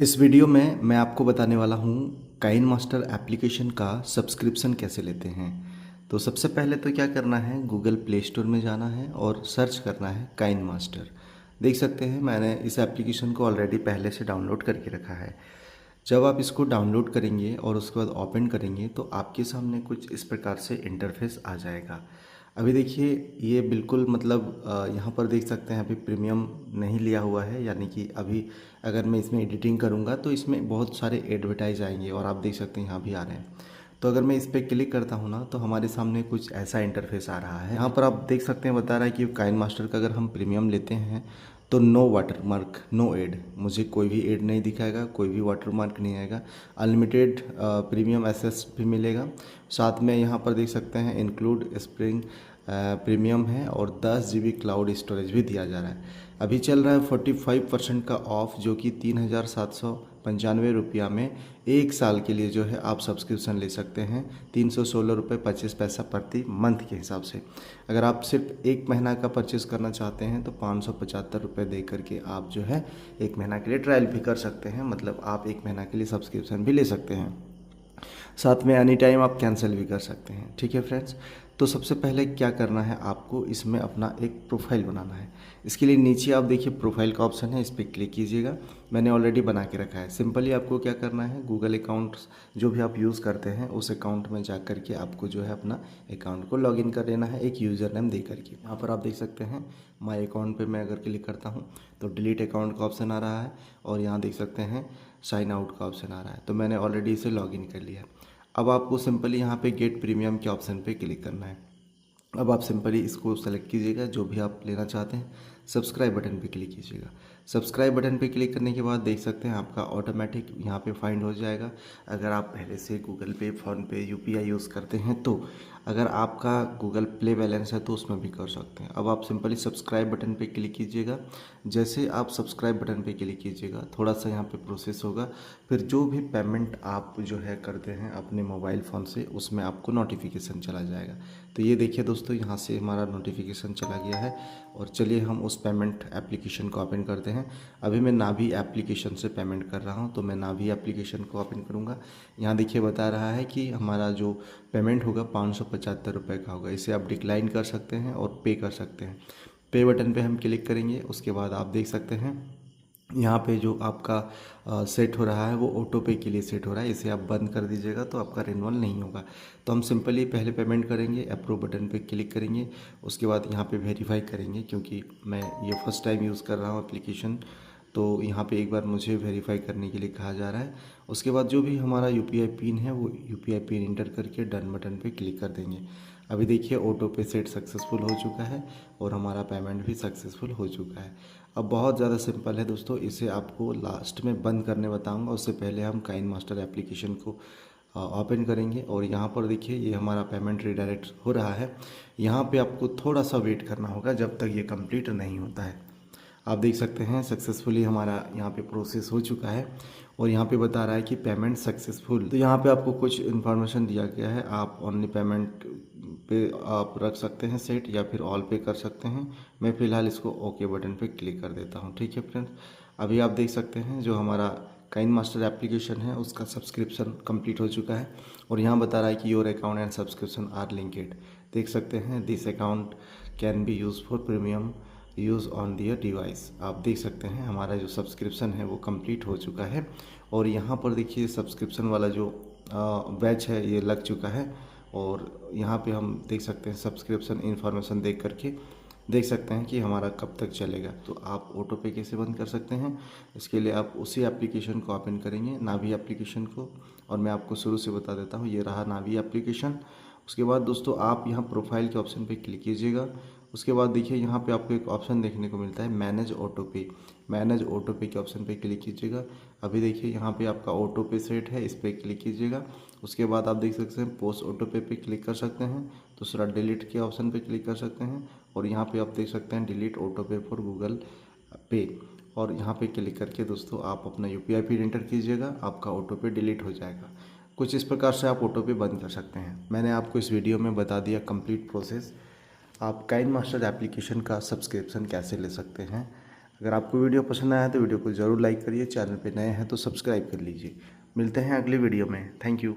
इस वीडियो में मैं आपको बताने वाला हूँ काइन मास्टर एप्लीकेशन का सब्सक्रिप्शन कैसे लेते हैं। तो सबसे पहले तो क्या करना है, गूगल प्ले स्टोर में जाना है और सर्च करना है काइन मास्टर। देख सकते हैं मैंने इस एप्लीकेशन को ऑलरेडी पहले से डाउनलोड करके रखा है। जब आप इसको डाउनलोड करेंगे और उसके बाद ओपन करेंगे तो आपके सामने कुछ इस प्रकार से इंटरफेस आ जाएगा। अभी देखिए ये बिल्कुल मतलब यहाँ पर देख सकते हैं अभी प्रीमियम नहीं लिया हुआ है, यानी कि अभी अगर मैं इसमें एडिटिंग करूँगा तो इसमें बहुत सारे एडवर्टाइज आएंगे और आप देख सकते हैं यहाँ भी आ रहे हैं। तो अगर मैं इस पर क्लिक करता हूँ ना तो हमारे सामने कुछ ऐसा इंटरफेस आ रहा है। यहाँ पर आप देख सकते हैं बता रहा है कि काइन मास्टर का अगर हम प्रीमियम लेते हैं तो नो वाटरमार्क नो एड, मुझे कोई भी एड नहीं दिखाएगा, कोई भी वाटरमार्क नहीं आएगा। अनलिमिटेड प्रीमियम एक्सेस भी मिलेगा। साथ में यहाँ पर देख सकते हैं इंक्लूड स्प्रिंग प्रीमियम है और 10 GB क्लाउड स्टोरेज भी दिया जा रहा है। अभी चल रहा है 45% का ऑफ, जो कि 3,795 में 1 साल के लिए जो है आप सब्सक्रिप्शन ले सकते हैं। 316 रुपये 25 पैसा प्रति मंथ के हिसाब से। अगर आप सिर्फ 1 महीना का परचेज़ करना चाहते हैं तो 575 रुपये दे करके आप जो है 1 महीना के लिए ट्रायल भी कर सकते हैं, मतलब आप 1 महीना के लिए सब्सक्रिप्शन भी ले सकते हैं। साथ में एनी टाइम आप कैंसिल भी कर सकते हैं। ठीक है फ्रेंड्स, तो सबसे पहले क्या करना है, आपको इसमें अपना एक प्रोफाइल बनाना है। इसके लिए नीचे आप देखिए प्रोफाइल का ऑप्शन है, इस पर क्लिक कीजिएगा। मैंने ऑलरेडी बना के रखा है। सिंपली आपको क्या करना है, गूगल अकाउंट जो भी आप यूज़ करते हैं उस अकाउंट में जा कर के आपको जो है अपना अकाउंट को लॉगिन कर लेना है एक यूज़र नेम दे करके। यहाँ पर आप देख सकते हैं माई अकाउंट पे मैं अगर क्लिक करता हूँ तो डिलीट अकाउंट का ऑप्शन आ रहा है और यहाँ देख सकते हैं साइन आउट का ऑप्शन आ रहा है। तो मैंने ऑलरेडी इसे लॉगिन कर लिया। अब आपको सिंपली यहाँ पे गेट प्रीमियम के ऑप्शन पे क्लिक करना है। अब आप सिंपली इसको सेलेक्ट कीजिएगा जो भी आप लेना चाहते हैं। सब्सक्राइब बटन पे क्लिक कीजिएगा। सब्सक्राइब बटन पे क्लिक करने के बाद देख सकते हैं आपका ऑटोमेटिक यहाँ पे फाइंड हो जाएगा। अगर आप पहले से गूगल पे, फ़ोन पे, यूपीआई यूज़ करते हैं तो अगर आपका गूगल प्ले बैलेंस है तो उसमें भी कर सकते हैं। अब आप सिंपली सब्सक्राइब बटन पे क्लिक कीजिएगा। जैसे आप सब्सक्राइब बटन पे क्लिक कीजिएगा थोड़ा सा यहाँ पे प्रोसेस होगा, फिर जो भी पेमेंट आप जो है करते हैं अपने मोबाइल फ़ोन से उसमें आपको नोटिफिकेशन चला जाएगा। तो ये देखिए दोस्तों, यहाँ से हमारा नोटिफिकेशन चला गया है। और चलिए हम उस पेमेंट एप्लीकेशन को ओपन करते हैं। अभी मैं नाभी एप्लीकेशन से पेमेंट कर रहा हूँ तो मैं नाभी एप्लीकेशन को ओपन करूँगा। यहाँ देखिए बता रहा है कि हमारा जो पेमेंट होगा 575 रुपये का होगा। इसे आप डिक्लाइन कर सकते हैं और पे कर सकते हैं। पे बटन पे हम क्लिक करेंगे, उसके बाद आप देख सकते हैं यहाँ पे जो आपका सेट हो रहा है वो ऑटो पे के लिए सेट हो रहा है। इसे आप बंद कर दीजिएगा तो आपका रिन्यूअल नहीं होगा। तो हम सिंपली पहले पेमेंट करेंगे, अप्रूव बटन पे क्लिक करेंगे, उसके बाद यहाँ पे वेरीफाई करेंगे क्योंकि मैं ये फर्स्ट टाइम यूज़ कर रहा हूँ एप्लीकेशन। तो यहाँ पे एक बार मुझे वेरीफाई करने के लिए कहा जा रहा है। उसके बाद जो भी हमारा यूपीआई पिन है वो यूपीआई पिन इंटर करके डन बटन पे क्लिक कर देंगे। अभी देखिए ऑटो पे सेट सक्सेसफुल हो चुका है और हमारा पेमेंट भी सक्सेसफुल हो चुका है। अब बहुत ज़्यादा सिंपल है दोस्तों, इसे आपको लास्ट में बंद करने बताऊंगा। उससे पहले हम काइन मास्टर एप्लीकेशन को ओपन करेंगे और यहाँ पर देखिए ये हमारा पेमेंट रिडायरेक्ट हो रहा है। यहाँ पे आपको थोड़ा सा वेट करना होगा जब तक ये कंप्लीट नहीं होता है। आप देख सकते हैं सक्सेसफुली हमारा यहाँ पे प्रोसेस हो चुका है और यहाँ पे बता रहा है कि पेमेंट सक्सेसफुल। तो यहाँ पे आपको कुछ इन्फॉर्मेशन दिया गया है, आप ओनली पेमेंट पे आप रख सकते हैं सेट या फिर ऑल पे कर सकते हैं। मैं फ़िलहाल इसको ओके बटन पे क्लिक कर देता हूँ। ठीक है फ्रेंड्स, अभी आप देख सकते हैं जो हमारा काइन मास्टर एप्लीकेशन है उसका सब्सक्रिप्शन कंप्लीट हो चुका है और यहाँ बता रहा है कि your account and subscription are linked. देख सकते हैं this account can be use for premium use on their device. आप देख सकते हैं हमारा जो सब्सक्रिप्शन है वो कंप्लीट हो चुका है और यहाँ पर देखिए सब्सक्रिप्शन वाला जो बैच है ये लग चुका है। और यहाँ पे हम देख सकते हैं सब्सक्रिप्शन इन्फॉर्मेशन देख करके देख सकते हैं कि हमारा कब तक चलेगा। तो आप ऑटो पे कैसे बंद कर सकते हैं, इसके लिए आप उसी एप्लीकेशन को ओपन करेंगे, नाभी एप्लीकेशन को। और मैं आपको शुरू से बता देता हूँ, ये रहा नाभी एप्लीकेशन। उसके बाद दोस्तों आप यहाँ प्रोफाइल के ऑप्शन पे क्लिक कीजिएगा। उसके बाद देखिए यहाँ पे आपको एक ऑप्शन देखने को मिलता है मैनेज ऑटो पे। मैनेज ऑटो पे के ऑप्शन पे क्लिक कीजिएगा। अभी देखिए यहाँ पे आपका ऑटो पे सेट है, इस पर क्लिक कीजिएगा। उसके बाद आप देख सकते हैं पोस्ट ऑटो पे क्लिक कर सकते हैं। दूसरा डिलीट के ऑप्शन पे क्लिक कर सकते हैं और यहाँ पे आप देख सकते हैं डिलीट ऑटो पे फॉर गूगल पे। और यहाँ पे क्लिक करके दोस्तों आप अपना यूपीआई पिन एंटर कीजिएगा, आपका ऑटो पे डिलीट हो जाएगा। कुछ इस प्रकार से आप ऑटो पे बंद कर सकते हैं। मैंने आपको इस वीडियो में बता दिया कंप्लीट प्रोसेस। आप काइन मास्टर एप्लीकेशन का सब्सक्रिप्शन कैसे ले सकते हैं। अगर आपको वीडियो पसंद आया तो वीडियो को ज़रूर लाइक करिए, चैनल पे नए हैं तो सब्सक्राइब कर लीजिए। मिलते हैं अगली वीडियो में। Thank you.